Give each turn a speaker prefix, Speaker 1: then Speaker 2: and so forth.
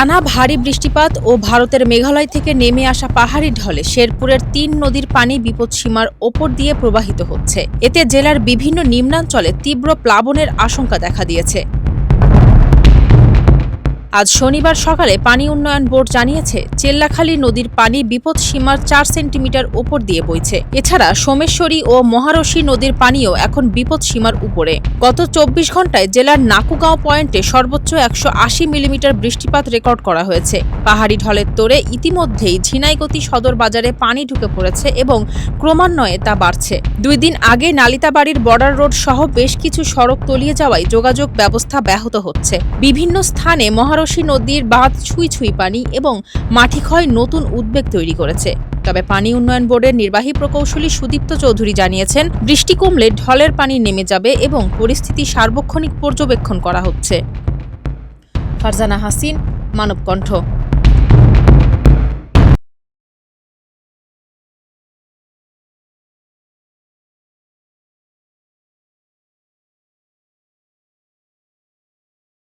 Speaker 1: টানা ভারী বৃষ্টিপাত ও ভারতের মেঘালয় থেকে নেমে আসা পাহাড়ি ঢলে শেরপুরের ৩ নদীর পানি বিপদসীমার ওপর দিয়ে প্রবাহিত হচ্ছে। এতে জেলার বিভিন্ন নিম্নাঞ্চলে তীব্র প্লাবনের আশঙ্কা দেখা দিয়েছে। আজ শনিবার সকালে পানি উন্নয়ন বোর্ড জানিয়েছে, চেল্লাখালী নদীর পানি বিপদসীমার ৪ সেন্টিমিটার ওপর দিয়ে বইছে। এছাড়া সোমেশ্বরী ও মহারশী নদীর পানিও এখন বিপদসীমার উপরে। গত ২৪ ঘণ্টায় জেলার নাকুগাঁও পয়েন্টে সর্বোচ্চ ১৮০ মিলিমিটার বৃষ্টিপাত রেকর্ড করা হয়েছে। পাহাড়ি ঢলের তোড়ে ইতিমধ্যেই ঝিনাইগতি সদর বাজারে পানি ঢুকে পড়েছে এবং ক্রমান্বয়ে তা বাড়ছে। ২ দিন আগে নালিতাবাড়ির বর্ডার রোড সহ বেশ কিছু সড়ক তলিয়ে যাওয়ায় যোগাযোগ ব্যবস্থা ব্যাহত হচ্ছে। বিভিন্ন স্থানে মহারশী নদীর বাঁধ ছুঁই ছুঁই পানি এবং মাটি ক্ষয় নতুন উদ্বেগ তৈরি করেছে। তবে পানি উন্নয়ন বোর্ডের নির্বাহী প্রকৌশলী সুদীপ্ত চৌধুরী জানিয়েছেন, বৃষ্টি কমলে ঢলের পানি নেমে যাবে এবং পরিস্থিতি সার্বক্ষণিক পর্যবেক্ষণ করা হচ্ছে। ফারজানা হাসিন, মানবকণ্ঠ।